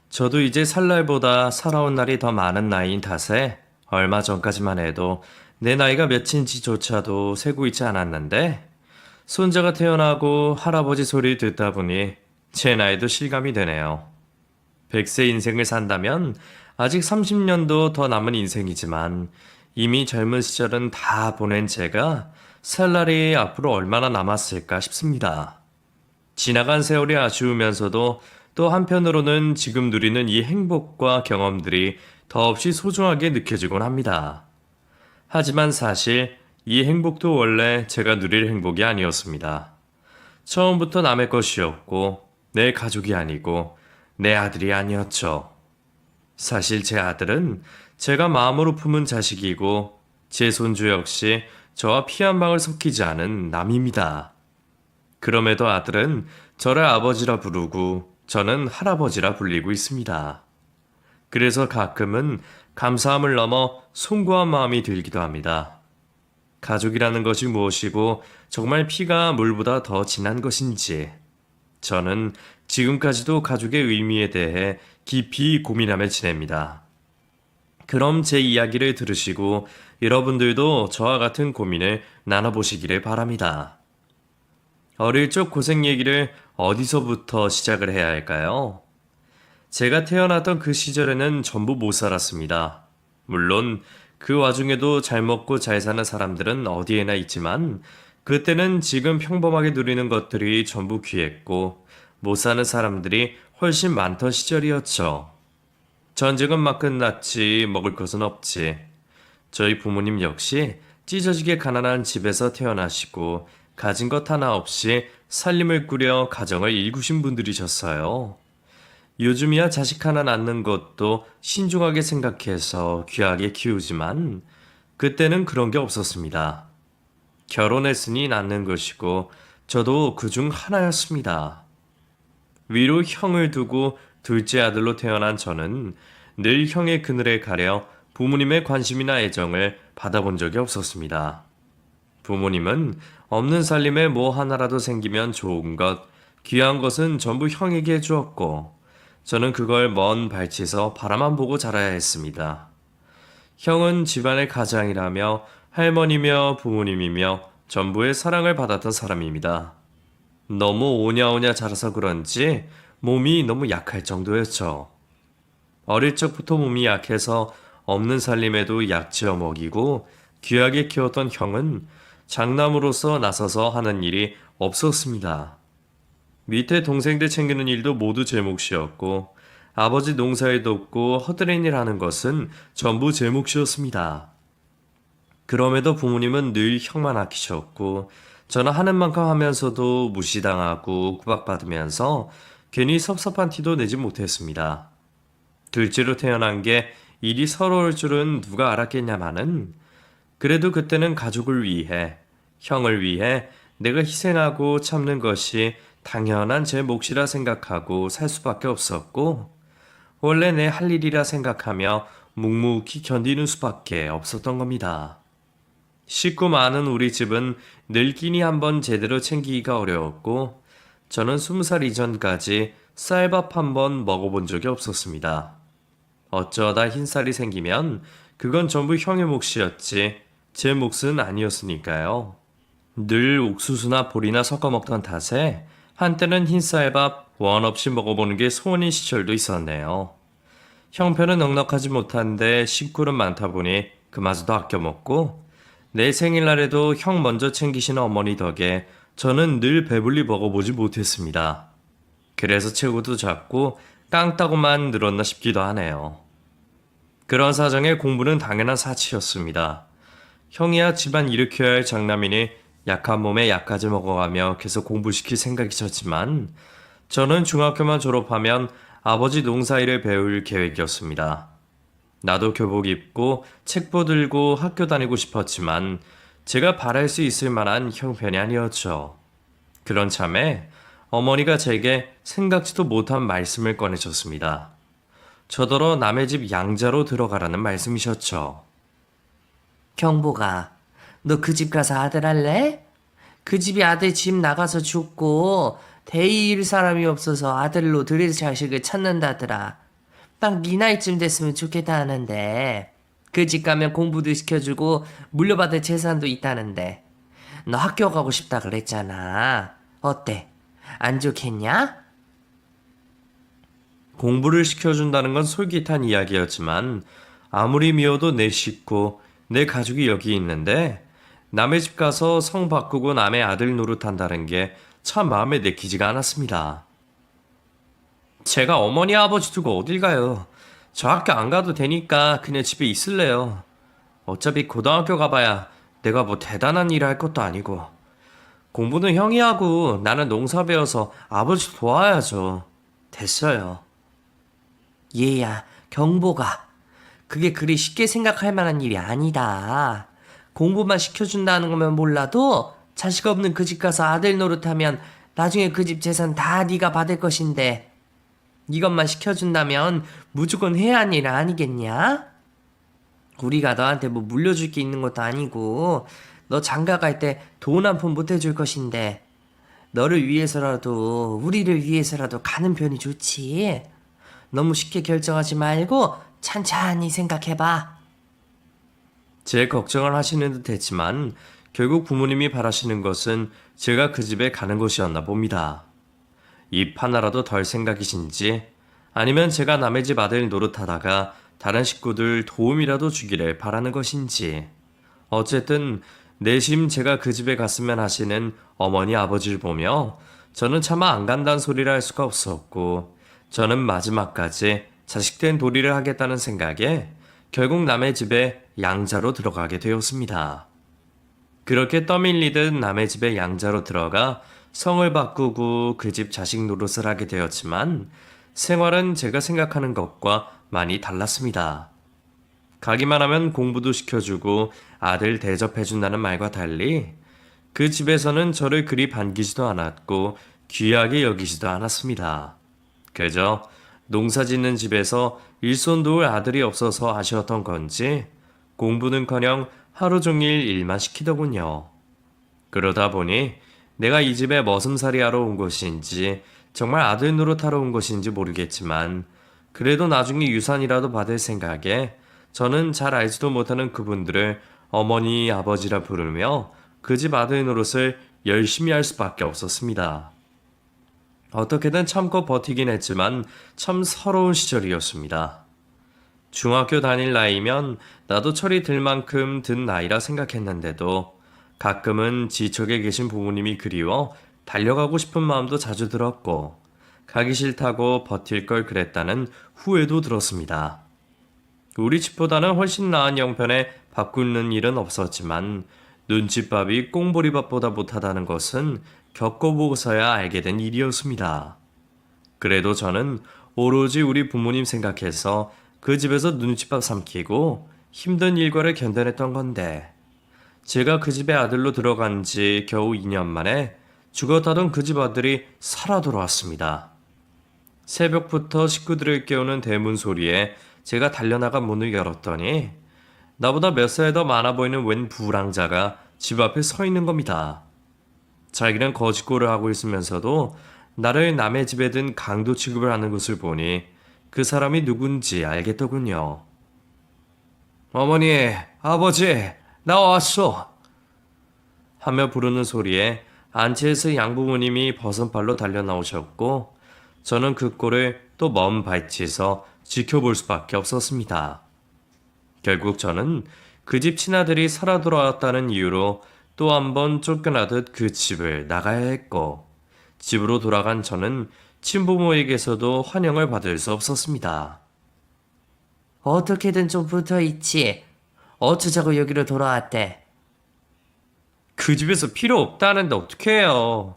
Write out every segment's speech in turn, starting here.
저도 이제 살 날보다 살아온 날이 더 많은 나이인 탓에 얼마 전까지만 해도 내 나이가 몇인지조차도 세고 있지 않았는데 손자가 태어나고 할아버지 소리 듣다 보니 제 나이도 실감이 되네요. 100세 인생을 산다면 아직 30년도 더 남은 인생이지만 이미 젊은 시절은 다 보낸 제가 살 날이 앞으로 얼마나 남았을까 싶습니다. 지나간 세월이 아쉬우면서도 또 한편으로는 지금 누리는 이 행복과 경험들이 더없이 소중하게 느껴지곤 합니다. 하지만 사실 이 행복도 원래 제가 누릴 행복이 아니었습니다. 처음부터 남의 것이었고 내 가족이 아니고 내 아들이 아니었죠. 사실 제 아들은 제가 마음으로 품은 자식이고 제 손주 역시 저와 피 한 방울 섞이지 않은 남입니다. 그럼에도 아들은 저를 아버지라 부르고 저는 할아버지라 불리고 있습니다. 그래서 가끔은 감사함을 넘어 송구한 마음이 들기도 합니다. 가족이라는 것이 무엇이고 정말 피가 물보다 더 진한 것인지 저는 지금까지도 가족의 의미에 대해 깊이 고민하며 지냅니다. 그럼 제 이야기를 들으시고 여러분들도 저와 같은 고민을 나눠보시기를 바랍니다. 어릴 적 고생 얘기를 어디서부터 시작을 해야 할까요? 제가 태어났던 그 시절에는 전부 못 살았습니다. 물론 그 와중에도 잘 먹고 잘 사는 사람들은 어디에나 있지만 그때는 지금 평범하게 누리는 것들이 전부 귀했고 못 사는 사람들이 훨씬 많던 시절이었죠. 전쟁은 막 끝났지 먹을 것은 없지. 저희 부모님 역시 찢어지게 가난한 집에서 태어나시고 가진 것 하나 없이 살림을 꾸려 가정을 일구신 분들이셨어요. 요즘이야 자식 하나 낳는 것도 신중하게 생각해서 귀하게 키우지만 그때는 그런 게 없었습니다. 결혼했으니 낳는 것이고 저도 그중 하나였습니다. 위로 형을 두고 둘째 아들로 태어난 저는 늘 형의 그늘에 가려 부모님의 관심이나 애정을 받아본 적이 없었습니다. 부모님은 없는 살림에 뭐 하나라도 생기면 좋은 것, 귀한 것은 전부 형에게 해주었고 저는 그걸 먼 발치에서 바라만 보고 자라야 했습니다. 형은 집안의 가장이라며 할머니며 부모님이며 전부의 사랑을 받았던 사람입니다. 너무 오냐오냐 자라서 그런지 몸이 너무 약할 정도였죠. 어릴 적부터 몸이 약해서 없는 살림에도 약지어 먹이고 귀하게 키웠던 형은 장남으로서 나서서 하는 일이 없었습니다. 밑에 동생들 챙기는 일도 모두 제 몫이었고 아버지 농사일 돕고 허드렛 일 하는 것은 전부 제 몫이었습니다. 그럼에도 부모님은 늘 형만 아끼셨고 저는 하는 만큼 하면서도 무시당하고 구박받으면서 괜히 섭섭한 티도 내지 못했습니다. 둘째로 태어난 게 일이 서러울 줄은 누가 알았겠냐마는 그래도 그때는 가족을 위해, 형을 위해 내가 희생하고 참는 것이 당연한 제 몫이라 생각하고 살 수밖에 없었고 원래 내 할 일이라 생각하며 묵묵히 견디는 수밖에 없었던 겁니다. 식구 많은 우리 집은 늘 끼니 한번 제대로 챙기기가 어려웠고 저는 20살 이전까지 쌀밥 한번 먹어본 적이 없었습니다. 어쩌다 흰쌀이 생기면 그건 전부 형의 몫이었지 제 몫은 아니었으니까요. 늘 옥수수나 보리나 섞어 먹던 탓에 한때는 흰쌀밥 원 없이 먹어보는 게 소원인 시절도 있었네요. 형편은 넉넉하지 못한데 식구는 많다 보니 그마저도 아껴 먹고 내 생일날에도 형 먼저 챙기시는 어머니 덕에 저는 늘 배불리 먹어보지 못했습니다. 그래서 체구도 작고 깡따구만 늘었나 싶기도 하네요. 그런 사정에 공부는 당연한 사치였습니다. 형이야 집안 일으켜야 할 장남이니 약한 몸에 약까지 먹어가며 계속 공부시킬 생각이셨지만 저는 중학교만 졸업하면 아버지 농사일을 배울 계획이었습니다. 나도 교복 입고 책보 들고 학교 다니고 싶었지만 제가 바랄 수 있을 만한 형편이 아니었죠. 그런 참에 어머니가 제게 생각지도 못한 말씀을 꺼내셨습니다. 저더러 남의 집 양자로 들어가라는 말씀이셨죠. 경보가, 너 그 집 가서 아들 할래? 그 집이 아들 집 나가서 죽고 대이일 사람이 없어서 아들로 들일 자식을 찾는다더라. 딱 네 나이쯤 됐으면 좋겠다 하는데 그 집 가면 공부도 시켜주고 물려받을 재산도 있다는데 너 학교 가고 싶다 그랬잖아. 어때? 안 좋겠냐? 공부를 시켜준다는 건 솔깃한 이야기였지만 아무리 미워도 내 식구, 내 가족이 여기 있는데 남의 집 가서 성 바꾸고 남의 아들 노릇한다는 게 참 마음에 내키지가 않았습니다. 제가 어머니 아버지 두고 어딜 가요? 저 학교 안 가도 되니까 그냥 집에 있을래요. 어차피 고등학교 가봐야 내가 뭐 대단한 일을 할 것도 아니고 공부는 형이 하고 나는 농사 배워서 아버지 도와야죠. 됐어요. 얘야, 경보가. 그게 그리 쉽게 생각할 만한 일이 아니다. 공부만 시켜준다는 거면 몰라도 자식 없는 그 집 가서 아들 노릇하면 나중에 그 집 재산 다 네가 받을 것인데 이것만 시켜준다면 무조건 해야 하는 일 아니겠냐? 우리가 너한테 뭐 물려줄 게 있는 것도 아니고 너 장가 갈 때 돈 한 푼 못 해줄 것인데 너를 위해서라도 우리를 위해서라도 가는 편이 좋지. 너무 쉽게 결정하지 말고 찬찬히 생각해봐. 제 걱정을 하시는 듯 했지만 결국 부모님이 바라시는 것은 제가 그 집에 가는 것이었나 봅니다. 입 하나라도 덜 생각이신지 아니면 제가 남의 집 아들 노릇하다가 다른 식구들 도움이라도 주기를 바라는 것인지 어쨌든 내심 제가 그 집에 갔으면 하시는 어머니 아버지를 보며 저는 차마 안 간다는 소리를 할 수가 없었고 저는 마지막까지 자식된 도리를 하겠다는 생각에 결국 남의 집에 양자로 들어가게 되었습니다. 그렇게 떠밀리듯 남의 집에 양자로 들어가 성을 바꾸고 그 집 자식 노릇을 하게 되었지만 생활은 제가 생각하는 것과 많이 달랐습니다. 가기만 하면 공부도 시켜주고 아들 대접해준다는 말과 달리 그 집에서는 저를 그리 반기지도 않았고 귀하게 여기지도 않았습니다. 그저 농사 짓는 집에서 일손 도울 아들이 없어서 아쉬웠던 건지 공부는커녕 하루 종일 일만 시키더군요. 그러다 보니 내가 이 집에 머슴살이 하러 온 것인지 정말 아들 노릇하러 온 것인지 모르겠지만 그래도 나중에 유산이라도 받을 생각에 저는 잘 알지도 못하는 그분들을 어머니 아버지라 부르며 그 집 아들 노릇을 열심히 할 수밖에 없었습니다. 어떻게든 참고 버티긴 했지만 참 서러운 시절이었습니다. 중학교 다닐 나이면 나도 철이 들 만큼 든 나이라 생각했는데도 가끔은 지척에 계신 부모님이 그리워 달려가고 싶은 마음도 자주 들었고 가기 싫다고 버틸 걸 그랬다는 후회도 들었습니다. 우리 집보다는 훨씬 나은 형편에 밥 굶는 일은 없었지만 눈칫밥이 꽁보리밥보다 못하다는 것은 겪어보고서야 알게 된 일이었습니다. 그래도 저는 오로지 우리 부모님 생각해서 그 집에서 눈칫밥 삼키고 힘든 일과를 견뎌냈던 건데 제가 그 집에 아들로 들어간 지 겨우 2년 만에 죽었다던 그 집 아들이 살아 돌아왔습니다. 새벽부터 식구들을 깨우는 대문 소리에 제가 달려나가 문을 열었더니 나보다 몇 살 더 많아 보이는 웬 부랑자가 집 앞에 서 있는 겁니다. 자기는 거짓골을 하고 있으면서도 나를 남의 집에 든 강도 취급을 하는 것을 보니 그 사람이 누군지 알겠더군요. 어머니, 아버지, 나 왔어. 하며 부르는 소리에 안채에서 양부모님이 버선발로 달려 나오셨고 저는 그 꼴을 또 먼 발치에서 지켜볼 수밖에 없었습니다. 결국 저는 그 집 친아들이 살아 돌아왔다는 이유로 또 한 번 쫓겨나듯 그 집을 나가야 했고 집으로 돌아간 저는 친부모에게서도 환영을 받을 수 없었습니다. 어떻게든 좀 붙어있지. 어쩌자고 여기로 돌아왔대. 그 집에서 필요 없다는데 어떻게 해요.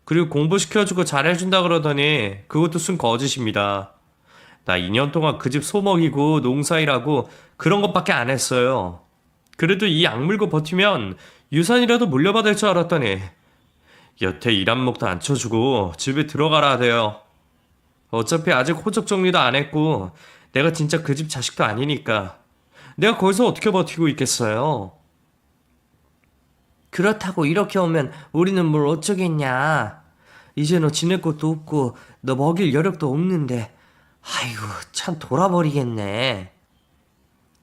그리고 공부시켜주고 잘해준다 그러더니 그것도 순 거짓입니다. 나 2년 동안 그 집 소먹이고 농사일하고 그런 것밖에 안 했어요. 그래도 이 악물고 버티면 유산이라도 물려받을 줄 알았더니 여태 일 한몫도 안 쳐주고 집에 들어가라 하대요. 어차피 아직 호적 정리도 안 했고 내가 진짜 그 집 자식도 아니니까 내가 거기서 어떻게 버티고 있겠어요. 그렇다고 이렇게 오면 우리는 뭘 어쩌겠냐. 이제 너 지낼 것도 없고 너 먹일 여력도 없는데 아이고, 참 돌아버리겠네.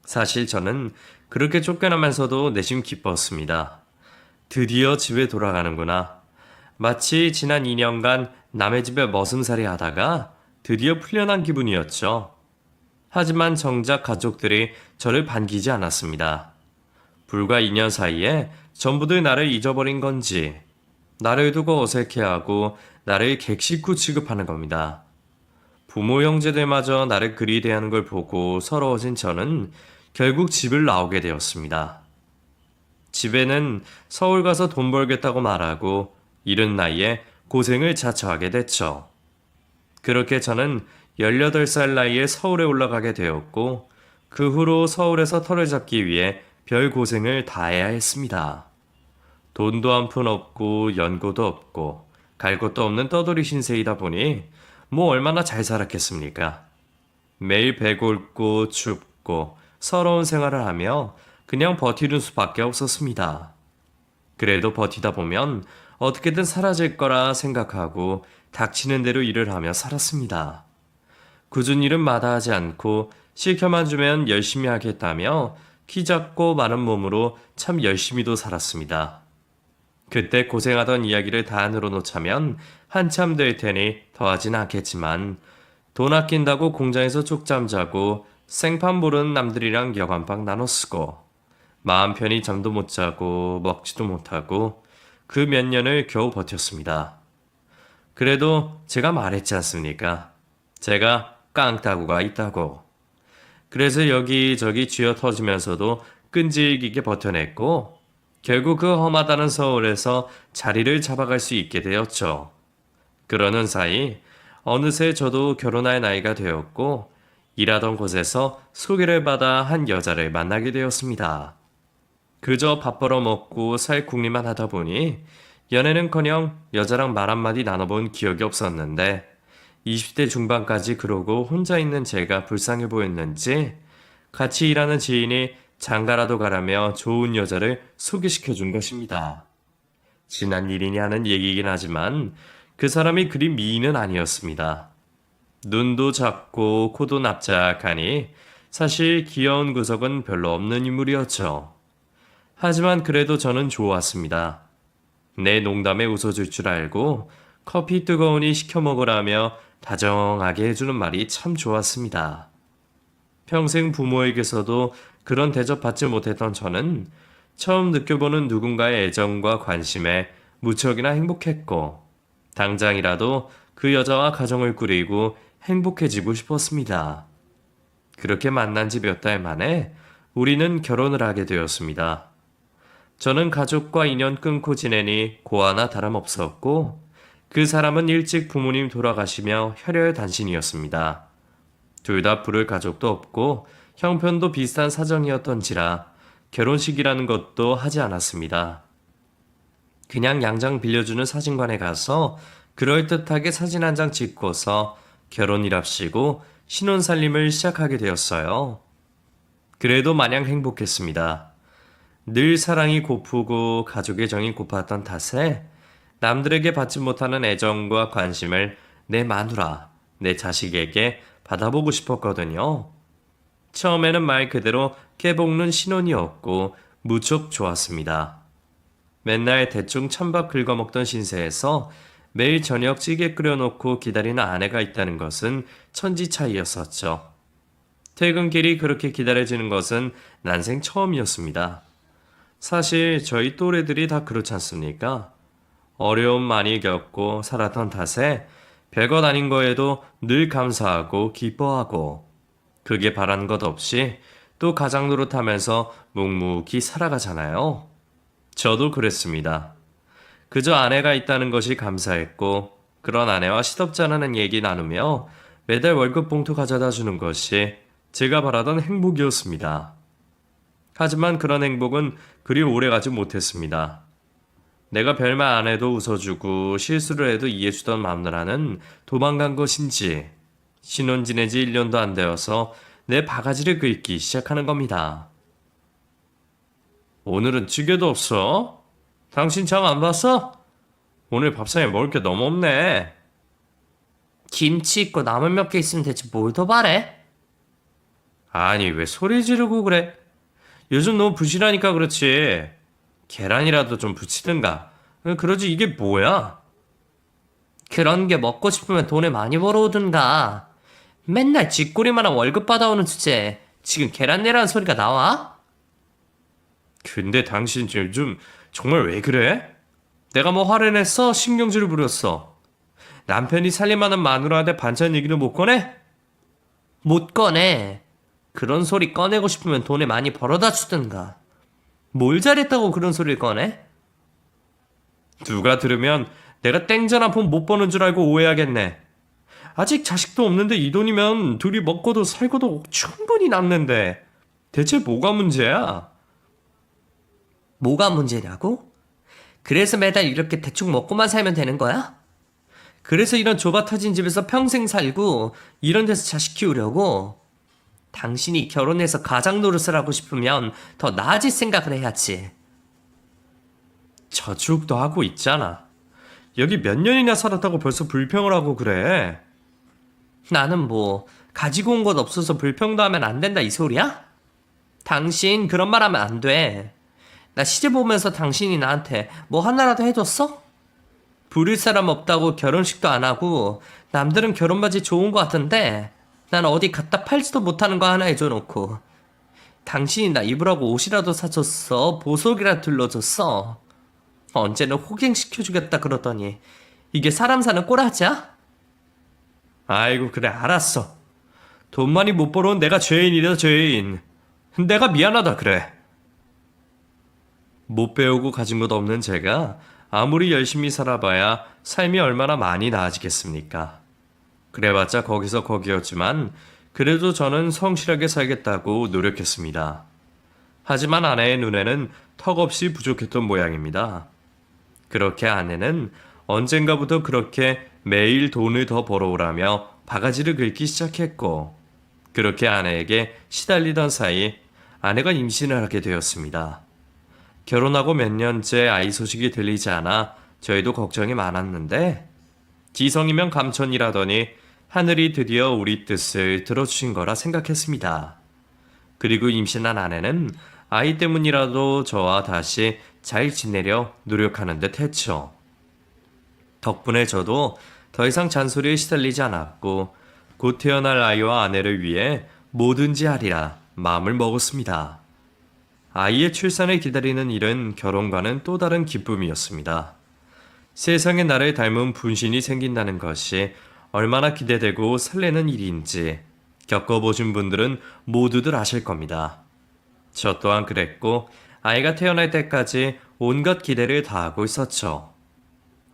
사실 저는 그렇게 쫓겨나면서도 내심 기뻤습니다. 드디어 집에 돌아가는구나. 마치 지난 2년간 남의 집에 머슴살이 하다가 드디어 풀려난 기분이었죠. 하지만 정작 가족들이 저를 반기지 않았습니다. 불과 2년 사이에 전부들 나를 잊어버린 건지 나를 두고 어색해하고 나를 객식구 취급하는 겁니다. 부모 형제들마저 나를 그리 대하는 걸 보고 서러워진 저는 결국 집을 나오게 되었습니다. 집에는 서울 가서 돈 벌겠다고 말하고 이른 나이에 고생을 자처하게 됐죠. 그렇게 저는 18살 나이에 서울에 올라가게 되었고 그 후로 서울에서 터를 잡기 위해 별 고생을 다해야 했습니다. 돈도 한 푼 없고 연고도 없고 갈 곳도 없는 떠돌이 신세이다 보니 뭐 얼마나 잘 살았겠습니까? 매일 배골고 춥고 서러운 생활을 하며 그냥 버티는 수밖에 없었습니다. 그래도 버티다 보면 어떻게든 사라질 거라 생각하고 닥치는 대로 일을 하며 살았습니다. 굳은 일은 마다하지 않고 시켜만 주면 열심히 하겠다며 키 작고 마른 몸으로 참 열심히도 살았습니다. 그때 고생하던 이야기를 다 늘어놓자면 한참 될 테니 더하진 않겠지만 돈 아낀다고 공장에서 쪽잠 자고 생판 모르는 남들이랑 여간방 나눠 쓰고 마음 편히 잠도 못 자고 먹지도 못하고 그 몇 년을 겨우 버텼습니다. 그래도 제가 말했지 않습니까? 제가 깡따구가 있다고. 그래서 여기저기 쥐어 터지면서도 끈질기게 버텨냈고 결국 그 험하다는 서울에서 자리를 잡아갈 수 있게 되었죠. 그러는 사이 어느새 저도 결혼할 나이가 되었고 일하던 곳에서 소개를 받아 한 여자를 만나게 되었습니다. 그저 밥 벌어 먹고 살 궁리만 하다 보니 연애는커녕 여자랑 말 한마디 나눠본 기억이 없었는데 20대 중반까지 그러고 혼자 있는 제가 불쌍해 보였는지 같이 일하는 지인이 장가라도 가라며 좋은 여자를 소개시켜 준 것입니다. 지난 일이니 하는 얘기이긴 하지만 그 사람이 그리 미인은 아니었습니다. 눈도 작고 코도 납작하니 사실 귀여운 구석은 별로 없는 인물이었죠. 하지만 그래도 저는 좋았습니다. 내 농담에 웃어줄 줄 알고 커피 뜨거우니 시켜 먹으라며 다정하게 해주는 말이 참 좋았습니다. 평생 부모에게서도 그런 대접 받지 못했던 저는 처음 느껴보는 누군가의 애정과 관심에 무척이나 행복했고 당장이라도 그 여자와 가정을 꾸리고 행복해지고 싶었습니다. 그렇게 만난 지 몇 달 만에 우리는 결혼을 하게 되었습니다. 저는 가족과 인연 끊고 지내니 고아나 다름없었고 그 사람은 일찍 부모님 돌아가시며 혈혈단신이었습니다. 둘 다 부를 가족도 없고 형편도 비슷한 사정이었던지라 결혼식이라는 것도 하지 않았습니다. 그냥 양장 빌려주는 사진관에 가서 그럴듯하게 사진 한 장 찍고서 결혼이랍시고 신혼살림을 시작하게 되었어요. 그래도 마냥 행복했습니다. 늘 사랑이 고프고 가족의 정이 고팠던 탓에 남들에게 받지 못하는 애정과 관심을 내 마누라, 내 자식에게 받아보고 싶었거든요. 처음에는 말 그대로 깨볶는 신혼이었고 무척 좋았습니다. 맨날 대충 찬밥 긁어먹던 신세에서 매일 저녁 찌개 끓여놓고 기다리는 아내가 있다는 것은 천지 차이였었죠. 퇴근길이 그렇게 기다려지는 것은 난생 처음이었습니다. 사실 저희 또래들이 다 그렇지 않습니까? 어려움 많이 겪고 살았던 탓에 별것 아닌 거에도 늘 감사하고 기뻐하고 그게 바란 것 없이 또 가장 노릇하면서 묵묵히 살아가잖아요. 저도 그랬습니다. 그저 아내가 있다는 것이 감사했고 그런 아내와 시덥지 않은 얘기 나누며 매달 월급 봉투 가져다 주는 것이 제가 바라던 행복이었습니다. 하지만 그런 행복은 그리 오래가지 못했습니다. 내가 별말 안 해도 웃어주고 실수를 해도 이해해주던 마누라는 도망간 것인지 신혼 지낸 지 1년도 안 되어서 내 바가지를 긁기 시작하는 겁니다. 오늘은 찌개도 없어? 당신 장 안 봤어? 오늘 밥상에 먹을 게 너무 없네. 김치 있고 나물 몇 개 있으면 되지 뭘 더 바래? 아니, 왜 소리 지르고 그래? 요즘 너무 부실하니까 그렇지. 계란이라도 좀 부치든가. 그러지, 이게 뭐야? 그런 게 먹고 싶으면 돈을 많이 벌어오든가. 맨날 쥐꼬리만한 월급 받아오는 주제에 지금 계란 내라는 소리가 나와? 근데 당신 요즘 정말 왜 그래? 내가 뭐 화를 냈어? 신경질을 부렸어? 남편이 살림하는 마누라한테 반찬 얘기도 못 꺼내? 못 꺼내. 그런 소리 꺼내고 싶으면 돈을 많이 벌어다 주든가. 뭘 잘했다고 그런 소리를 꺼내? 누가 들으면 내가 땡전 한 푼 못 버는 줄 알고 오해하겠네. 아직 자식도 없는데 이 돈이면 둘이 먹고도 살고도 충분히 남는데 대체 뭐가 문제야? 뭐가 문제냐고? 그래서 매달 이렇게 대충 먹고만 살면 되는 거야? 그래서 이런 좁아 터진 집에서 평생 살고 이런 데서 자식 키우려고? 당신이 결혼해서 가장 노릇을 하고 싶으면 더 나아질 생각을 해야지. 저축도 하고 있잖아. 여기 몇 년이나 살았다고 벌써 불평을 하고 그래. 나는 뭐 가지고 온 것 없어서 불평도 하면 안 된다 이 소리야? 당신 그런 말 하면 안 돼. 나 시집 오면서 당신이 나한테 뭐 하나라도 해줬어? 부릴 사람 없다고 결혼식도 안 하고 남들은 결혼바지 좋은 거 같은데 난 어디 갖다 팔지도 못하는 거 하나 해줘놓고 당신이 나 입으라고 옷이라도 사줬어. 보석이라도 둘러줬어. 언제는 호갱시켜주겠다 그러더니 이게 사람 사는 꼬라지야? 아이고 그래 알았어. 돈 많이 못 벌어온 내가 죄인이다 죄인. 내가 미안하다 그래. 못 배우고 가진 것 없는 제가 아무리 열심히 살아봐야 삶이 얼마나 많이 나아지겠습니까? 그래봤자 거기서 거기였지만 그래도 저는 성실하게 살겠다고 노력했습니다. 하지만 아내의 눈에는 턱없이 부족했던 모양입니다. 그렇게 아내는 언젠가부터 그렇게 매일 돈을 더 벌어오라며 바가지를 긁기 시작했고 그렇게 아내에게 시달리던 사이 아내가 임신을 하게 되었습니다. 결혼하고 몇 년째 아이 소식이 들리지 않아 저희도 걱정이 많았는데 지성이면 감천이라더니 하늘이 드디어 우리 뜻을 들어주신 거라 생각했습니다. 그리고 임신한 아내는 아이 때문이라도 저와 다시 잘 지내려 노력하는 듯 했죠. 덕분에 저도 더 이상 잔소리에 시달리지 않았고 곧 태어날 아이와 아내를 위해 뭐든지 하리라 마음을 먹었습니다. 아이의 출산을 기다리는 일은 결혼과는 또 다른 기쁨이었습니다. 세상에 나를 닮은 분신이 생긴다는 것이 얼마나 기대되고 설레는 일인지 겪어보신 분들은 모두들 아실 겁니다. 저 또한 그랬고 아이가 태어날 때까지 온갖 기대를 다하고 있었죠.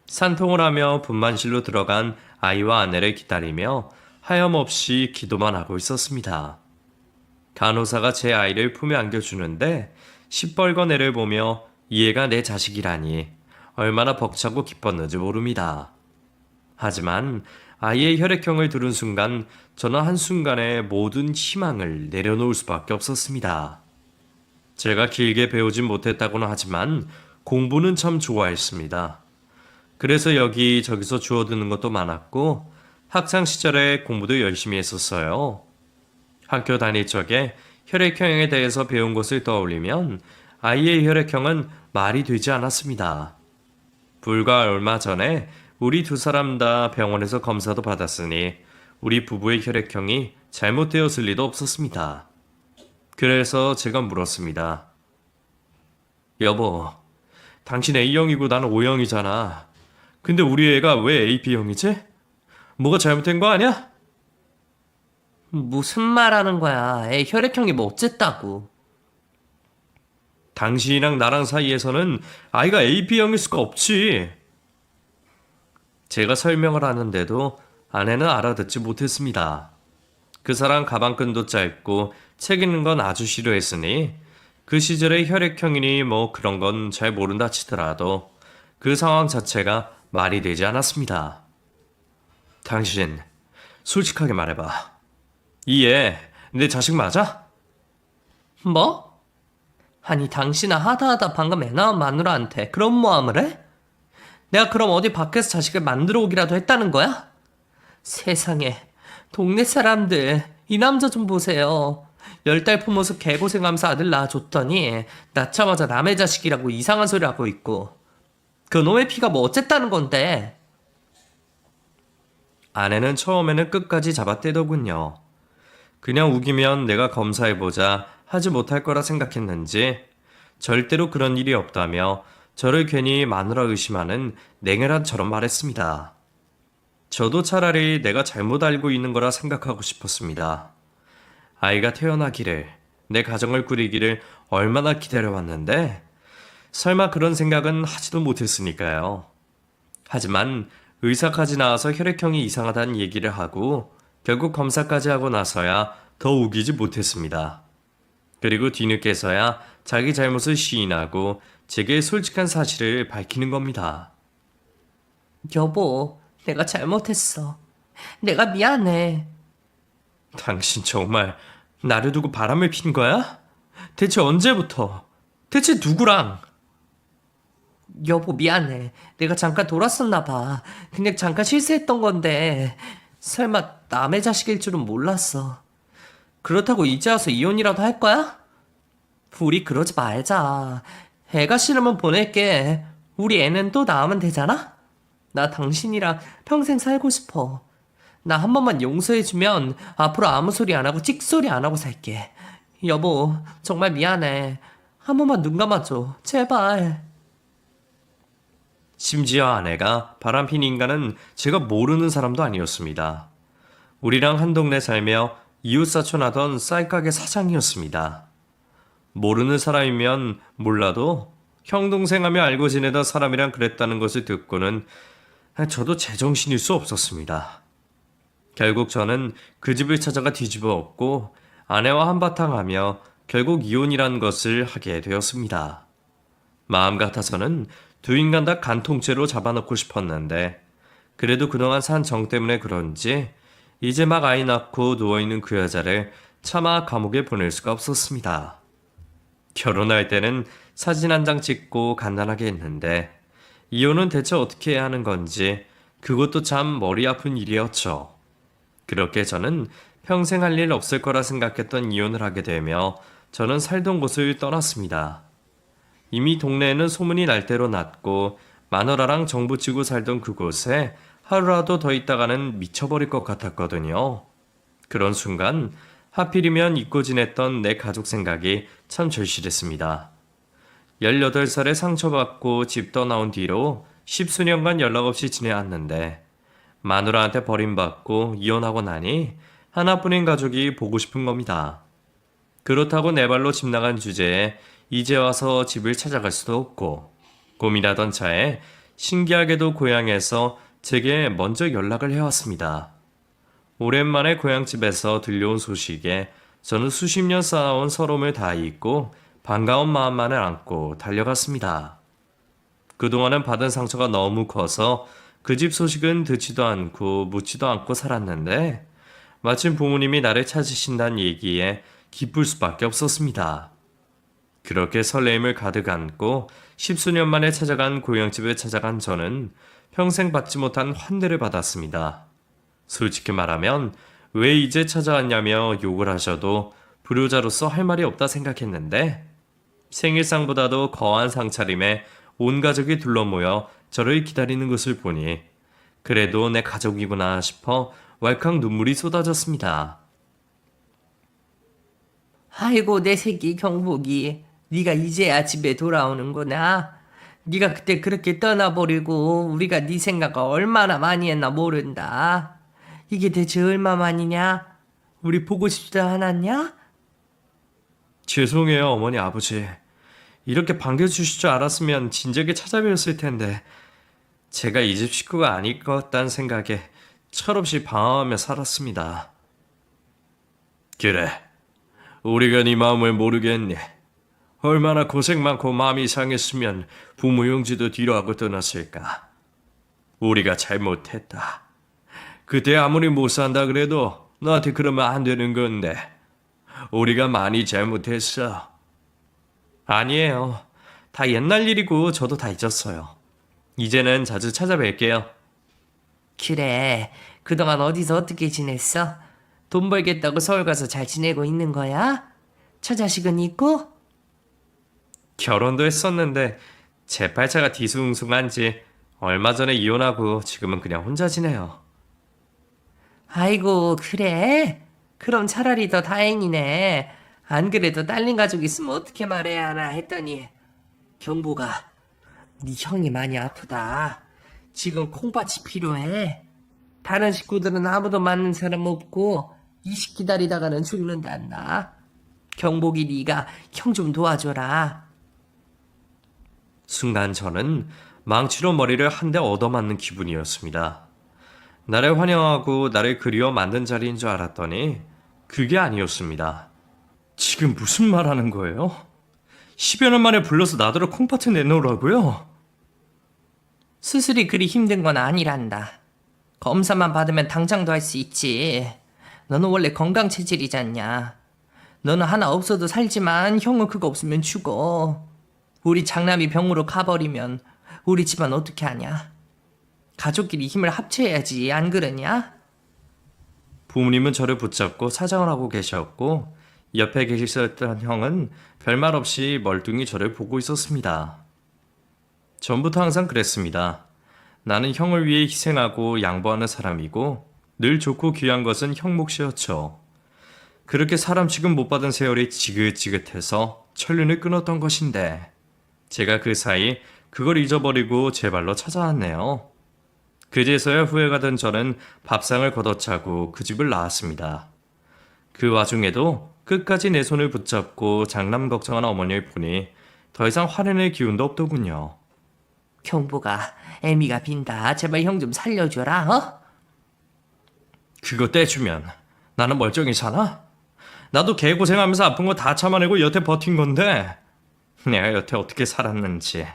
산통을 하며 분만실로 들어간 아이와 아내를 기다리며 하염없이 기도만 하고 있었습니다. 간호사가 제 아이를 품에 안겨주는데 시뻘건 애를 보며 이 애가 내 자식이라니 얼마나 벅차고 기뻤는지 모릅니다. 하지만 아이의 혈액형을 들은 순간 저는 한순간에 모든 희망을 내려놓을 수밖에 없었습니다. 제가 길게 배우진 못했다고는 하지만 공부는 참 좋아했습니다. 그래서 여기저기서 주워드는 것도 많았고 학창시절에 공부도 열심히 했었어요. 학교 다닐 적에 혈액형에 대해서 배운 것을 떠올리면 아이의 혈액형은 말이 되지 않았습니다. 불과 얼마 전에 우리 두 사람 다 병원에서 검사도 받았으니 우리 부부의 혈액형이 잘못되었을 리도 없었습니다. 그래서 제가 물었습니다. 여보, 당신 A형이고 난 O형이잖아. 근데 우리 애가 왜 AB형이지? 뭐가 잘못된 거 아니야? 무슨 말 하는 거야. 애 혈액형이 뭐 어쨌다고. 당신이랑 나랑 사이에서는 아이가 AB형일 수가 없지. 제가 설명을 하는데도 아내는 알아듣지 못했습니다. 그 사람 가방끈도 짧고 책 읽는 건 아주 싫어했으니 그 시절의 혈액형이니 뭐 그런 건 잘 모른다 치더라도 그 상황 자체가 말이 되지 않았습니다. 당신 솔직하게 말해봐. 이 애 내 자식 맞아? 뭐? 아니 당신은 하다하다 방금 애 낳은 마누라한테 그런 모함을 해? 내가 그럼 어디 밖에서 자식을 만들어 오기라도 했다는 거야? 세상에, 동네 사람들, 이 남자 좀 보세요. 10달 품어서 개고생하면서 아들 낳아줬더니 낳자마자 남의 자식이라고 이상한 소리 하고 있고, 그놈의 피가 뭐 어쨌다는 건데. 아내는 처음에는 끝까지 잡아떼더군요. 그냥 우기면 내가 검사해보자 하지 못할 거라 생각했는지 절대로 그런 일이 없다며 저를 괜히 마누라 의심하는 냉혈한처럼 말했습니다. 저도 차라리 내가 잘못 알고 있는 거라 생각하고 싶었습니다. 아이가 태어나기를, 내 가정을 꾸리기를 얼마나 기다려왔는데 설마 그런 생각은 하지도 못했으니까요. 하지만 의사까지 나와서 혈액형이 이상하다는 얘기를 하고 결국 검사까지 하고 나서야 더 우기지 못했습니다. 그리고 뒤늦게서야 자기 잘못을 시인하고 제게 솔직한 사실을 밝히는 겁니다. 여보, 내가 잘못했어. 내가 미안해. 당신 정말 나를 두고 바람을 핀 거야? 대체 언제부터? 대체 누구랑? 여보, 미안해. 내가 잠깐 돌았었나 봐. 그냥 잠깐 실수했던 건데 설마 남의 자식일 줄은 몰랐어. 그렇다고 이제 와서 이혼이라도 할 거야? 우리 그러지 말자. 애가 싫으면 보낼게. 우리 애는 또 낳으면 되잖아? 나 당신이랑 평생 살고 싶어. 나 한 번만 용서해주면 앞으로 아무 소리 안 하고 찍소리 안 하고 살게. 여보, 정말 미안해. 한 번만 눈 감아줘. 제발. 심지어 아내가 바람핀 인간은 제가 모르는 사람도 아니었습니다. 우리랑 한 동네 살며 이웃사촌하던 쌀가게 사장이었습니다. 모르는 사람이면 몰라도 형 동생하며 알고 지내던 사람이랑 그랬다는 것을 듣고는 저도 제정신일 수 없었습니다. 결국 저는 그 집을 찾아가 뒤집어 엎고 아내와 한바탕 하며 결국 이혼이란 것을 하게 되었습니다. 마음 같아서는 두 인간 다 간통죄로 잡아놓고 싶었는데 그래도 그동안 산 정 때문에 그런지 이제 막 아이 낳고 누워있는 그 여자를 차마 감옥에 보낼 수가 없었습니다. 결혼할 때는 사진 한 장 찍고 간단하게 했는데 이혼은 대체 어떻게 해야 하는 건지 그것도 참 머리 아픈 일이었죠. 그렇게 저는 평생 할 일 없을 거라 생각했던 이혼을 하게 되며 저는 살던 곳을 떠났습니다. 이미 동네에는 소문이 날 대로 났고 마누라랑 정부 치고 살던 그곳에 하루라도 더 있다가는 미쳐버릴 것 같았거든요. 그런 순간 하필이면 잊고 지냈던 내 가족 생각이 참 절실했습니다. 18살에 상처받고 집 떠나온 뒤로 10수년간 연락 없이 지내왔는데 마누라한테 버림받고 이혼하고 나니 하나뿐인 가족이 보고 싶은 겁니다. 그렇다고 내 발로 집 나간 주제에 이제 와서 집을 찾아갈 수도 없고 고민하던 차에 신기하게도 고향에서 제게 먼저 연락을 해왔습니다. 오랜만에 고향집에서 들려온 소식에 저는 수십 년 쌓아온 서러움을 다 잊고 반가운 마음만을 안고 달려갔습니다. 그동안은 받은 상처가 너무 커서 그 집 소식은 듣지도 않고 묻지도 않고 살았는데 마침 부모님이 나를 찾으신다는 얘기에 기쁠 수밖에 없었습니다. 그렇게 설레임을 가득 안고 10수년 만에 찾아간 고향집에 찾아간 저는 평생 받지 못한 환대를 받았습니다. 솔직히 말하면 왜 이제 찾아왔냐며 욕을 하셔도 불효자로서 할 말이 없다 생각했는데 생일상보다도 거한 상차림에 온 가족이 둘러모여 저를 기다리는 것을 보니 그래도 내 가족이구나 싶어 왈칵 눈물이 쏟아졌습니다. 아이고, 내 새끼 경복이. 네가 이제야 집에 돌아오는구나. 네가 그때 그렇게 떠나버리고 우리가 네 생각을 얼마나 많이 했나 모른다. 이게 대체 얼마만이냐? 우리 보고 싶지도 않았냐? 죄송해요 어머니 아버지. 이렇게 반겨주실 줄 알았으면 진작에 찾아뵈었을 텐데 제가 이 집 식구가 아닐 것 같다는 생각에 철없이 방황하며 살았습니다. 그래, 우리가 네 마음을 모르겠니? 얼마나 고생 많고 마음이 상했으면 부모 용지도 뒤로 하고 떠났을까. 우리가 잘못했다. 그때 아무리 못 산다 그래도 너한테 그러면 안 되는 건데 우리가 많이 잘못했어. 아니에요. 다 옛날 일이고 저도 다 잊었어요. 이제는 자주 찾아뵐게요. 그래, 그동안 어디서 어떻게 지냈어? 돈 벌겠다고 서울 가서 잘 지내고 있는 거야? 처자식은 있고? 결혼도 했었는데 제 팔자가 뒤숭숭한지 얼마 전에 이혼하고 지금은 그냥 혼자 지내요. 아이고, 그래? 그럼 차라리 더 다행이네. 안 그래도 딸린 가족 있으면 어떻게 말해야 하나 했더니 경보가 네 형이 많이 아프다. 지금 콩밭이 필요해. 다른 식구들은 아무도 맞는 사람 없고 이식 기다리다가는 죽는단다. 경복이 네가 형 좀 도와줘라. 순간 저는 망치로 머리를 한 대 얻어맞는 기분이었습니다. 나를 환영하고 나를 그리워 만든 자리인 줄 알았더니 그게 아니었습니다. 지금 무슨 말 하는 거예요? 10여 년 만에 불러서 나더러 콩팥을 내놓으라고요? 수술이 그리 힘든 건 아니란다. 검사만 받으면 당장도 할 수 있지. 너는 원래 건강 체질이잖냐. 너는 하나 없어도 살지만 형은 그거 없으면 죽어. 우리 장남이 병으로 가버리면 우리 집안 어떻게 하냐. 가족끼리 힘을 합쳐야지, 안 그러냐? 부모님은 저를 붙잡고 사정을 하고 계셨고 옆에 계셨던 형은 별말 없이 멀뚱히 저를 보고 있었습니다. 전부터 항상 그랬습니다. 나는 형을 위해 희생하고 양보하는 사람이고 늘 좋고 귀한 것은 형 몫이었죠. 그렇게 사람 취급 못 받은 세월이 지긋지긋해서 천륜을 끊었던 것인데 제가 그 사이 그걸 잊어버리고 제 발로 찾아왔네요. 그제서야 후회가 든 저는 밥상을 걷어차고 그 집을 나왔습니다. 그 와중에도 끝까지 내 손을 붙잡고 장남 걱정하는 어머니를 보니 더 이상 화내낼 기운도 없더군요. 경보가 애미가 빈다. 제발 형 좀 살려줘라, 어? 그거 떼주면 나는 멀쩡히 사나? 나도 개고생하면서 아픈 거 다 참아내고 여태 버틴 건데 내가 여태 어떻게 살았는지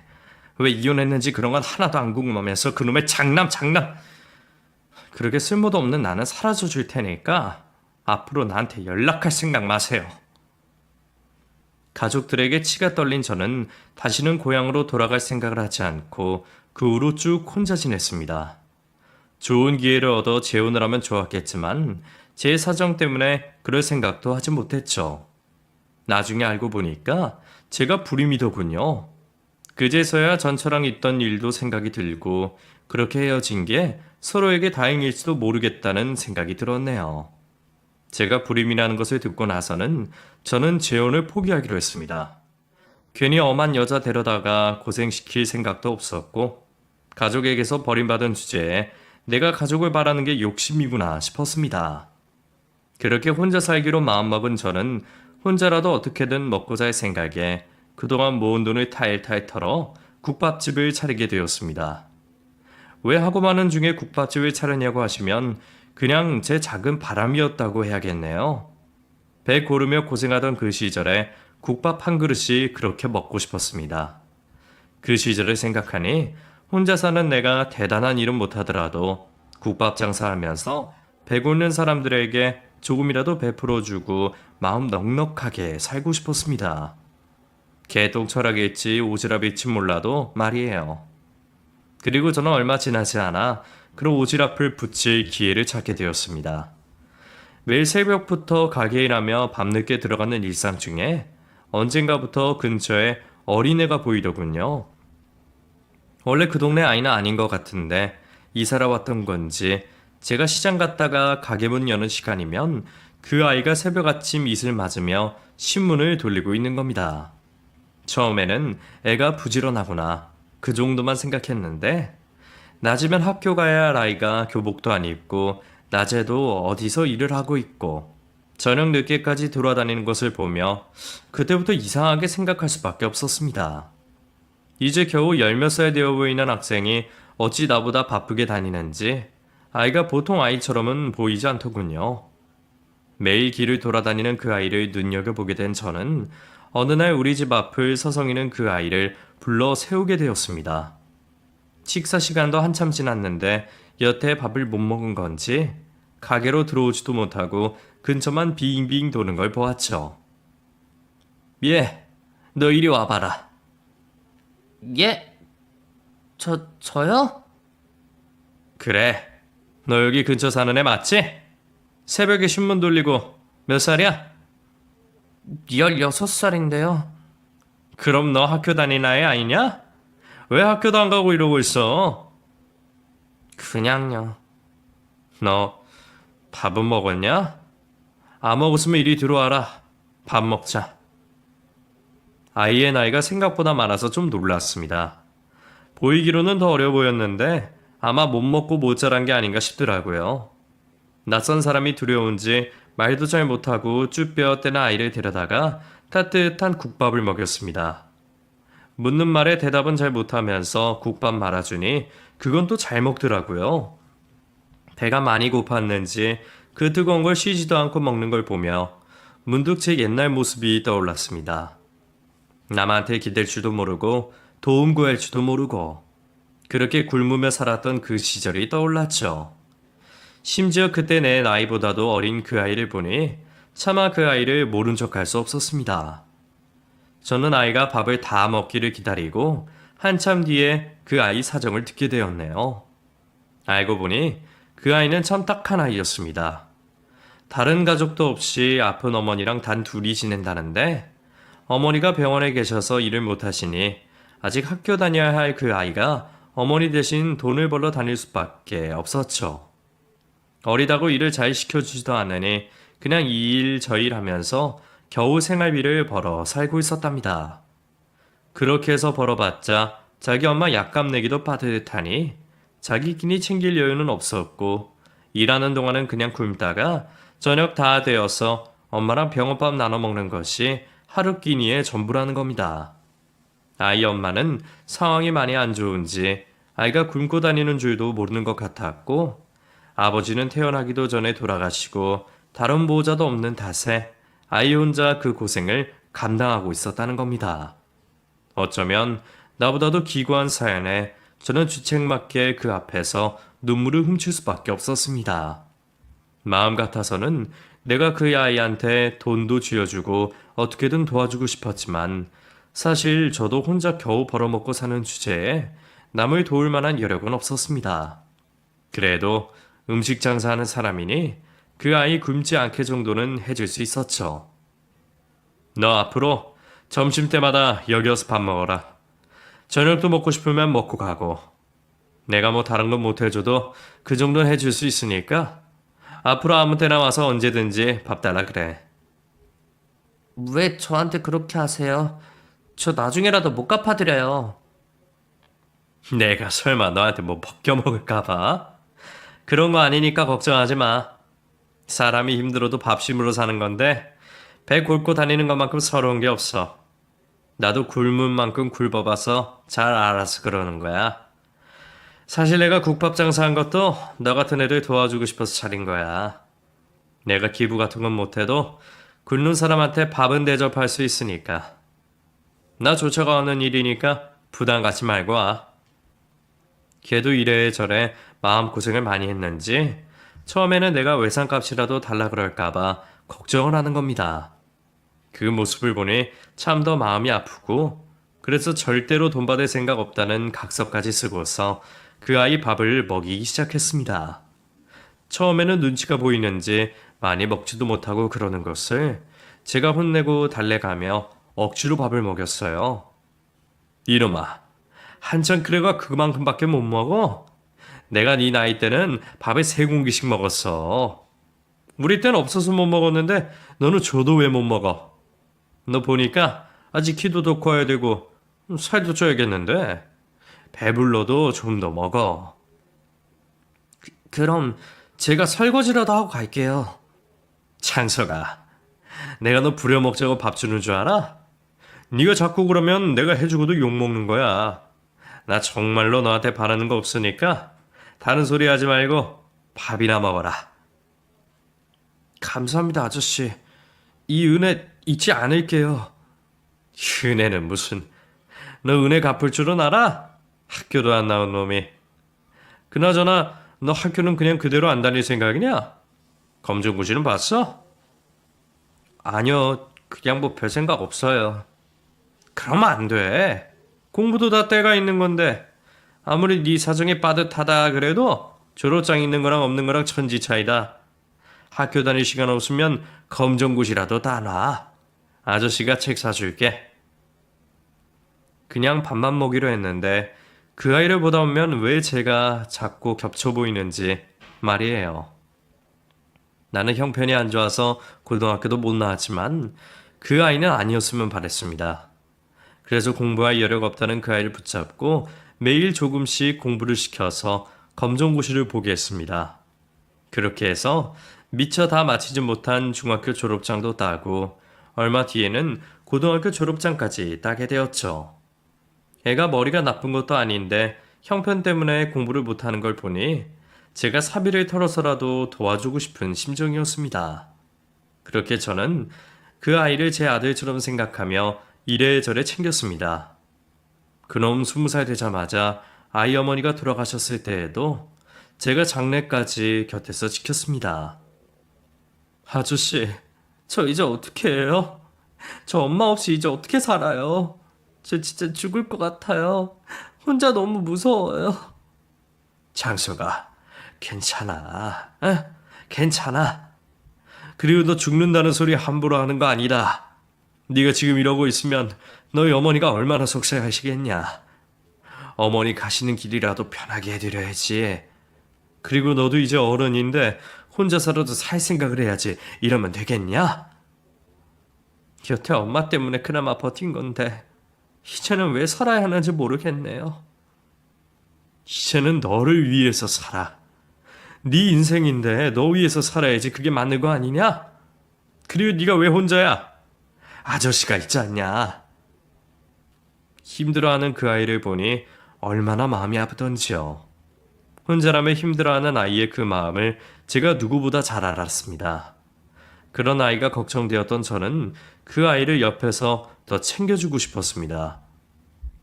왜 이혼했는지 그런 건 하나도 안 궁금하면서 그놈의 장남 그렇게 쓸모도 없는 나는 사라져 줄 테니까 앞으로 나한테 연락할 생각 마세요. 가족들에게 치가 떨린 저는 다시는 고향으로 돌아갈 생각을 하지 않고 그 후로 쭉 혼자 지냈습니다. 좋은 기회를 얻어 재혼을 하면 좋았겠지만 제 사정 때문에 그럴 생각도 하지 못했죠. 나중에 알고 보니까 제가 불임이더군요. 그제서야 전처랑 있던 일도 생각이 들고 그렇게 헤어진 게 서로에게 다행일지도 모르겠다는 생각이 들었네요. 제가 불임이라는 것을 듣고 나서는 저는 재혼을 포기하기로 했습니다. 괜히 엄한 여자 데려다가 고생시킬 생각도 없었고 가족에게서 버림받은 주제에 내가 가족을 바라는 게 욕심이구나 싶었습니다. 그렇게 혼자 살기로 마음먹은 저는 혼자라도 어떻게든 먹고 살 생각에 그동안 모은 돈을 탈탈 털어 국밥집을 차리게 되었습니다. 왜 하고 많은 중에 국밥집을 차리냐고 하시면 그냥 제 작은 바람이었다고 해야겠네요. 배 고르며 고생하던 그 시절에 국밥 한 그릇이 그렇게 먹고 싶었습니다. 그 시절을 생각하니 혼자 사는 내가 대단한 일은 못하더라도 국밥 장사하면서 배고픈 사람들에게 조금이라도 베풀어주고 마음 넉넉하게 살고 싶었습니다. 개똥 철학일지 오지랖일지 몰라도 말이에요. 그리고 저는 얼마 지나지 않아 그런 오지랖을 붙일 기회를 찾게 되었습니다. 매일 새벽부터 가게 일하며 밤늦게 들어가는 일상 중에 언젠가부터 근처에 어린애가 보이더군요. 원래 그 동네 아이는 아닌 것 같은데 이사라 왔던 건지 제가 시장 갔다가 가게 문 여는 시간이면 그 아이가 새벽 아침 이슬 맞으며 신문을 돌리고 있는 겁니다. 처음에는 애가 부지런하구나 그 정도만 생각했는데 낮이면 학교 가야 할 아이가 교복도 안 입고 낮에도 어디서 일을 하고 있고 저녁 늦게까지 돌아다니는 것을 보며 그때부터 이상하게 생각할 수밖에 없었습니다. 이제 겨우 열 몇 살 되어 보이는 학생이 어찌 나보다 바쁘게 다니는지 아이가 보통 아이처럼은 보이지 않더군요. 매일 길을 돌아다니는 그 아이를 눈여겨보게 된 저는 어느 날 우리 집 앞을 서성이는 그 아이를 불러 세우게 되었습니다. 식사 시간도 한참 지났는데 여태 밥을 못 먹은 건지 가게로 들어오지도 못하고 근처만 빙빙 도는 걸 보았죠. 예, 너 이리 와봐라. 예? 저요? 그래, 너 여기 근처 사는 애 맞지? 새벽에 신문 돌리고 몇 살이야? 16살인데요. 그럼 너 학교 다니는 아이 아니냐? 왜 학교도 안 가고 이러고 있어? 그냥요. 너 밥은 먹었냐? 안 먹었으면 이리 들어와라. 밥 먹자. 아이의 나이가 생각보다 많아서 좀 놀랐습니다. 보이기로는 더 어려 보였는데 아마 못 먹고 못 자란 게 아닌가 싶더라고요. 낯선 사람이 두려운지 말도 잘 못하고 쭈뼛 떼는 아이를 데려다가 따뜻한 국밥을 먹였습니다. 묻는 말에 대답은 잘 못하면서 국밥 말아주니 그건 또 잘 먹더라고요. 배가 많이 고팠는지 그 뜨거운 걸 쉬지도 않고 먹는 걸 보며 문득 제 옛날 모습이 떠올랐습니다. 남한테 기댈 줄도 모르고 도움 구할 줄도 모르고 그렇게 굶으며 살았던 그 시절이 떠올랐죠. 심지어 그때 내 나이보다도 어린 그 아이를 보니 차마 그 아이를 모른 척할 수 없었습니다. 저는 아이가 밥을 다 먹기를 기다리고 한참 뒤에 그 아이 사정을 듣게 되었네요. 알고 보니 그 아이는 참 딱한 아이였습니다. 다른 가족도 없이 아픈 어머니랑 단 둘이 지낸다는데 어머니가 병원에 계셔서 일을 못하시니 아직 학교 다녀야 할 그 아이가 어머니 대신 돈을 벌러 다닐 수밖에 없었죠. 어리다고 일을 잘 시켜주지도 않으니 그냥 이 일 저 일 하면서 겨우 생활비를 벌어 살고 있었답니다. 그렇게 해서 벌어봤자 자기 엄마 약값 내기도 빠듯하니 자기 끼니 챙길 여유는 없었고 일하는 동안은 그냥 굶다가 저녁 다 되어서 엄마랑 병원밥 나눠 먹는 것이 하루 끼니의 전부라는 겁니다. 아이 엄마는 상황이 많이 안 좋은지 아이가 굶고 다니는 줄도 모르는 것 같았고 아버지는 태어나기도 전에 돌아가시고 다른 보호자도 없는 탓에 아이 혼자 그 고생을 감당하고 있었다는 겁니다. 어쩌면 나보다도 기구한 사연에 저는 주책맞게 그 앞에서 눈물을 훔칠 수밖에 없었습니다. 마음 같아서는 내가 그 아이한테 돈도 쥐어주고 어떻게든 도와주고 싶었지만 사실 저도 혼자 겨우 벌어먹고 사는 주제에 남을 도울 만한 여력은 없었습니다. 그래도 음식 장사하는 사람이니 그 아이 굶지 않게 정도는 해줄 수 있었죠. 너 앞으로 점심때마다 여기 와서 밥 먹어라. 저녁도 먹고 싶으면 먹고 가고. 내가 뭐 다른 건 못 해줘도 그 정도는 해줄 수 있으니까 앞으로 아무 때나 와서 언제든지 밥 달라 그래. 왜 저한테 그렇게 하세요? 저 나중에라도 못 갚아드려요. 내가 설마 너한테 뭐 벗겨먹을까봐? 그런 거 아니니까 걱정하지 마. 사람이 힘들어도 밥심으로 사는 건데 배 곪고 다니는 것만큼 서러운 게 없어. 나도 굶은 만큼 굶어봐서 잘 알아서 그러는 거야. 사실 내가 국밥 장사한 것도 너 같은 애들 도와주고 싶어서 차린 거야. 내가 기부 같은 건 못해도 굶는 사람한테 밥은 대접할 수 있으니까. 나 조차가 없는 일이니까 부담 갖지 말고 와. 걔도 이래저래 마음고생을 많이 했는지 처음에는 내가 외상값이라도 달라 그럴까봐 걱정을 하는 겁니다. 그 모습을 보니 참 더 마음이 아프고 그래서 절대로 돈 받을 생각 없다는 각서까지 쓰고서 그 아이 밥을 먹이기 시작했습니다. 처음에는 눈치가 보이는지 많이 먹지도 못하고 그러는 것을 제가 혼내고 달래가며 억지로 밥을 먹였어요. 이놈아, 한참 그래가 그만큼밖에 못 먹어? 내가 네 나이 때는 밥에 3공기씩 먹었어. 우리 땐 없어서 못 먹었는데 너는 줘도 왜 못 먹어? 너 보니까 아직 키도 더 커야 되고 살도 쪄야겠는데 배불러도 좀 더 먹어. 그럼 제가 설거지라도 하고 갈게요. 창석아, 내가 너 부려먹자고 밥 주는 줄 알아? 네가 자꾸 그러면 내가 해주고도 욕먹는 거야. 나 정말로 너한테 바라는 거 없으니까 다른 소리 하지 말고 밥이나 먹어라. 감사합니다, 아저씨. 이 은혜 잊지 않을게요. 은혜는 무슨. 너 은혜 갚을 줄은 알아? 학교도 안 나온 놈이. 그나저나 너 학교는 그냥 그대로 안 다닐 생각이냐? 검정고시는 봤어? 아니요, 그냥 뭐 별 생각 없어요. 그러면 안 돼. 공부도 다 때가 있는 건데 아무리 네 사정이 빠듯하다 그래도 졸업장 있는 거랑 없는 거랑 천지 차이다. 학교 다닐 시간 없으면 검정고시라도 다 놔. 아저씨가 책 사줄게. 그냥 밥만 먹이로 했는데 그 아이를 보다 보면 왜 제가 자꾸 겹쳐 보이는지 말이에요. 나는 형편이 안 좋아서 고등학교도 못 나왔지만 그 아이는 아니었으면 바랬습니다. 그래서 공부할 여력 없다는 그 아이를 붙잡고 매일 조금씩 공부를 시켜서 검정고시를 보게 했습니다. 그렇게 해서 미처 다 마치지 못한 중학교 졸업장도 따고 얼마 뒤에는 고등학교 졸업장까지 따게 되었죠. 애가 머리가 나쁜 것도 아닌데 형편 때문에 공부를 못하는 걸 보니 제가 사비를 털어서라도 도와주고 싶은 심정이었습니다. 그렇게 저는 그 아이를 제 아들처럼 생각하며 이래저래 챙겼습니다. 그놈 20살 되자마자 아이 어머니가 돌아가셨을 때에도 제가 장례까지 곁에서 지켰습니다. 아저씨, 저 이제 어떻게 해요? 저 엄마 없이 이제 어떻게 살아요? 저 진짜 죽을 것 같아요. 혼자 너무 무서워요. 장수가, 괜찮아. 괜찮아. 그리고 너 죽는다는 소리 함부로 하는 거 아니다. 네가 지금 이러고 있으면 너희 어머니가 얼마나 속상하시겠냐. 어머니 가시는 길이라도 편하게 해드려야지. 그리고 너도 이제 어른인데 혼자서라도 살 생각을 해야지. 이러면 되겠냐? 여태 엄마 때문에 그나마 버틴 건데 이제는 왜 살아야 하는지 모르겠네요. 이제는 너를 위해서 살아. 네 인생인데 너 위해서 살아야지. 그게 맞는 거 아니냐? 그리고 네가 왜 혼자야? 아저씨가 있지 않냐? 힘들어하는 그 아이를 보니 얼마나 마음이 아프던지요. 혼자라며 힘들어하는 아이의 그 마음을 제가 누구보다 잘 알았습니다. 그런 아이가 걱정되었던 저는 그 아이를 옆에서 더 챙겨주고 싶었습니다.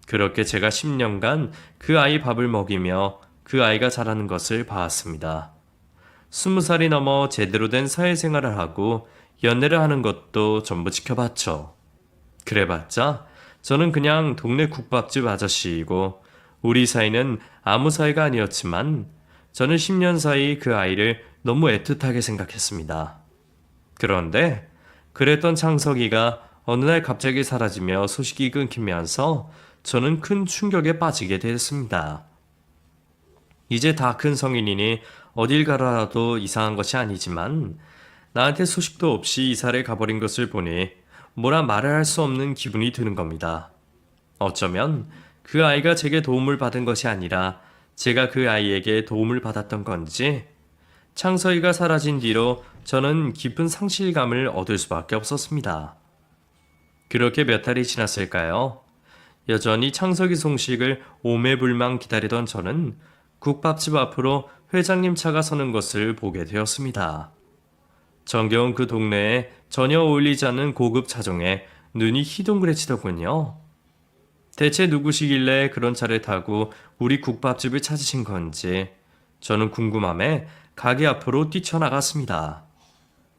그렇게 제가 10년간 그 아이 밥을 먹이며 그 아이가 자라는 것을 봐왔습니다. 20살이 넘어 제대로 된 사회생활을 하고 연애를 하는 것도 전부 지켜봤죠. 그래봤자 저는 그냥 동네 국밥집 아저씨이고 우리 사이는 아무 사이가 아니었지만 저는 10년 사이 그 아이를 너무 애틋하게 생각했습니다. 그런데 그랬던 창석이가 어느 날 갑자기 사라지며 소식이 끊기면서 저는 큰 충격에 빠지게 됐습니다. 이제 다 큰 성인이니 어딜 가라도 이상한 것이 아니지만 나한테 소식도 없이 이사를 가버린 것을 보니 뭐라 말을 할 수 없는 기분이 드는 겁니다. 어쩌면 그 아이가 제게 도움을 받은 것이 아니라 제가 그 아이에게 도움을 받았던 건지 창서이가 사라진 뒤로 저는 깊은 상실감을 얻을 수밖에 없었습니다. 그렇게 몇 달이 지났을까요? 여전히 창석이 송식을 오매불망 기다리던 저는 국밥집 앞으로 회장님 차가 서는 것을 보게 되었습니다. 정겨운 그 동네에 전혀 어울리지 않는 고급 차종에 눈이 희둥그레치더군요. 대체 누구시길래 그런 차를 타고 우리 국밥집을 찾으신 건지 저는 궁금함에 가게 앞으로 뛰쳐나갔습니다.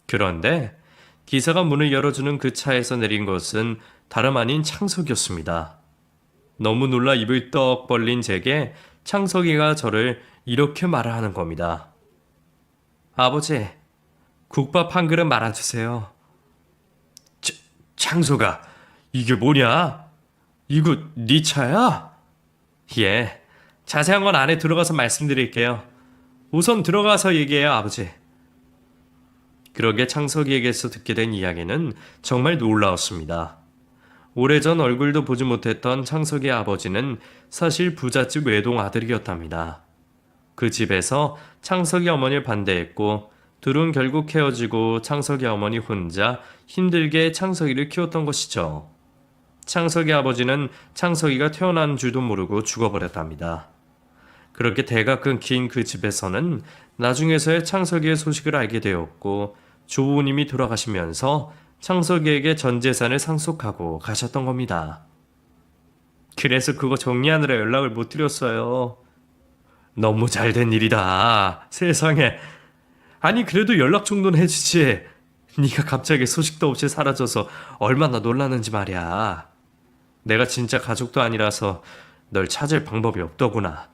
그런데 기사가 문을 열어주는 그 차에서 내린 것은 다름 아닌 창석이었습니다. 너무 놀라 입을 떡 벌린 제게 창석이가 저를 이렇게 말을 하는 겁니다. 아버지, 국밥 한 그릇 말아주세요. 창석아, 이게 뭐냐? 이거 네 차야? 예, 자세한 건 안에 들어가서 말씀드릴게요. 우선 들어가서 얘기해요, 아버지. 그러게 창석이에게서 듣게 된 이야기는 정말 놀라웠습니다. 오래전 얼굴도 보지 못했던 창석이의 아버지는 사실 부잣집 외동 아들이었답니다. 그 집에서 창석이 어머니를 반대했고 둘은 결국 헤어지고 창석이 어머니 혼자 힘들게 창석이를 키웠던 것이죠. 창석이 아버지는 창석이가 태어난 줄도 모르고 죽어버렸답니다. 그렇게 대가 끊긴 그 집에서는 나중에서야 창석이의 소식을 알게 되었고 조부모님이 돌아가시면서 창석이에게 전 재산을 상속하고 가셨던 겁니다. 그래서 그거 정리하느라 연락을 못 드렸어요. 너무 잘된 일이다. 세상에. 아니 그래도 연락 정도는 해주지. 네가 갑자기 소식도 없이 사라져서 얼마나 놀랐는지 말이야. 내가 진짜 가족도 아니라서 널 찾을 방법이 없더구나.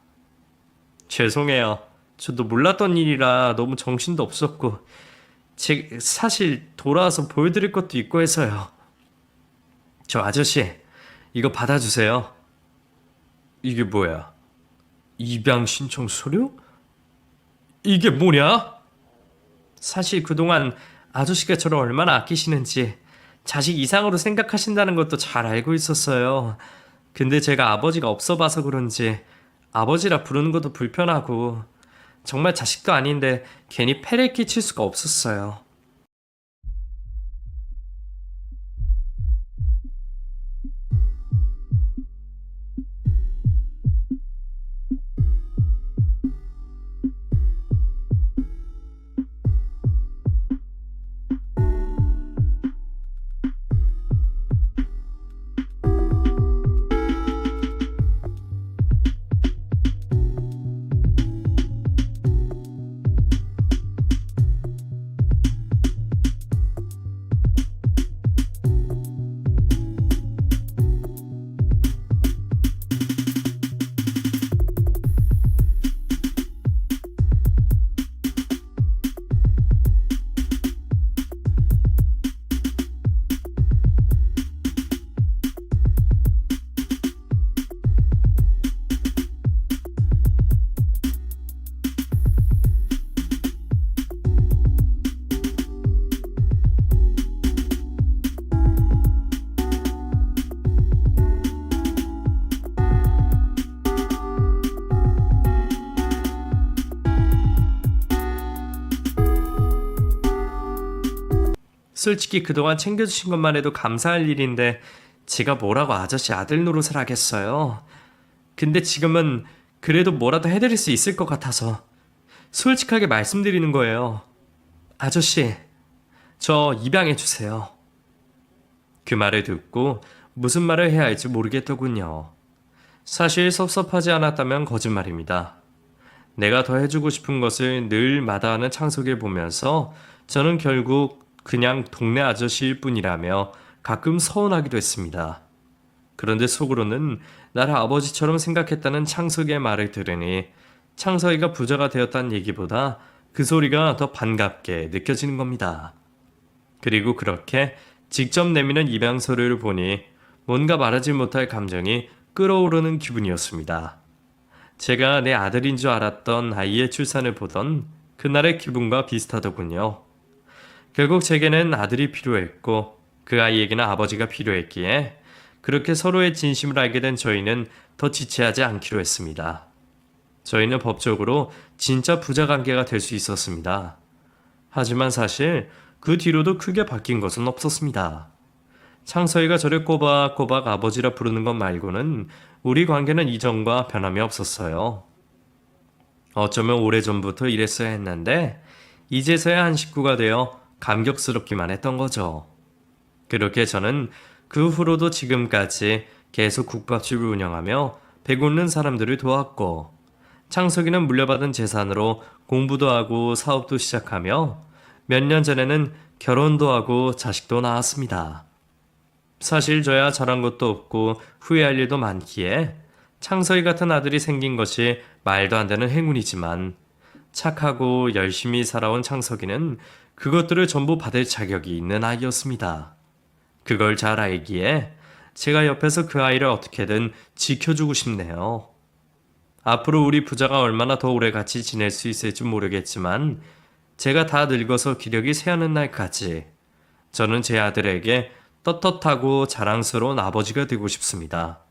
죄송해요. 저도 몰랐던 일이라 너무 정신도 없었고, 사실 돌아와서 보여드릴 것도 있고 해서요. 저 아저씨, 이거 받아주세요. 이게 뭐야? 입양 신청 서류? 이게 뭐냐? 사실 그동안 아저씨가 저를 얼마나 아끼시는지 자식 이상으로 생각하신다는 것도 잘 알고 있었어요. 근데 제가 아버지가 없어 봐서 그런지 아버지라 부르는 것도 불편하고 정말 자식도 아닌데 괜히 패를 끼칠 수가 없었어요. 솔직히 그동안 챙겨주신 것만 해도 감사할 일인데 제가 뭐라고 아저씨 아들 노릇을 하겠어요. 근데 지금은 그래도 뭐라도 해드릴 수 있을 것 같아서 솔직하게 말씀드리는 거예요. 아저씨, 저 입양해주세요. 그 말을 듣고 무슨 말을 해야 할지 모르겠더군요. 사실 섭섭하지 않았다면 거짓말입니다. 내가 더 해주고 싶은 것을 늘 마다하는 창석을 보면서 저는 결국 그냥 동네 아저씨일 뿐이라며 가끔 서운하기도 했습니다. 그런데 속으로는 나를 아버지처럼 생각했다는 창석의 말을 들으니 창석이가 부자가 되었다는 얘기보다 그 소리가 더 반갑게 느껴지는 겁니다. 그리고 그렇게 직접 내미는 입양 서류를 보니 뭔가 말하지 못할 감정이 끓어오르는 기분이었습니다. 제가 내 아들인 줄 알았던 아이의 출산을 보던 그날의 기분과 비슷하더군요. 결국 제게는 아들이 필요했고 그 아이에게는 아버지가 필요했기에 그렇게 서로의 진심을 알게 된 저희는 더 지체하지 않기로 했습니다. 저희는 법적으로 진짜 부자 관계가 될 수 있었습니다. 하지만 사실 그 뒤로도 크게 바뀐 것은 없었습니다. 창서이가 저를 꼬박꼬박 아버지라 부르는 것 말고는 우리 관계는 이전과 변함이 없었어요. 어쩌면 오래전부터 이랬어야 했는데 이제서야 한 식구가 되어 감격스럽기만 했던 거죠. 그렇게 저는 그 후로도 지금까지 계속 국밥집을 운영하며 배고픈 사람들을 도왔고 창석이는 물려받은 재산으로 공부도 하고 사업도 시작하며 몇 년 전에는 결혼도 하고 자식도 낳았습니다. 사실 저야 잘한 것도 없고 후회할 일도 많기에 창석이 같은 아들이 생긴 것이 말도 안 되는 행운이지만 착하고 열심히 살아온 창석이는 그것들을 전부 받을 자격이 있는 아이였습니다. 그걸 잘 알기에 제가 옆에서 그 아이를 어떻게든 지켜주고 싶네요. 앞으로 우리 부자가 얼마나 더 오래 같이 지낼 수 있을지 모르겠지만 제가 다 늙어서 기력이 쇠하는 날까지 저는 제 아들에게 떳떳하고 자랑스러운 아버지가 되고 싶습니다.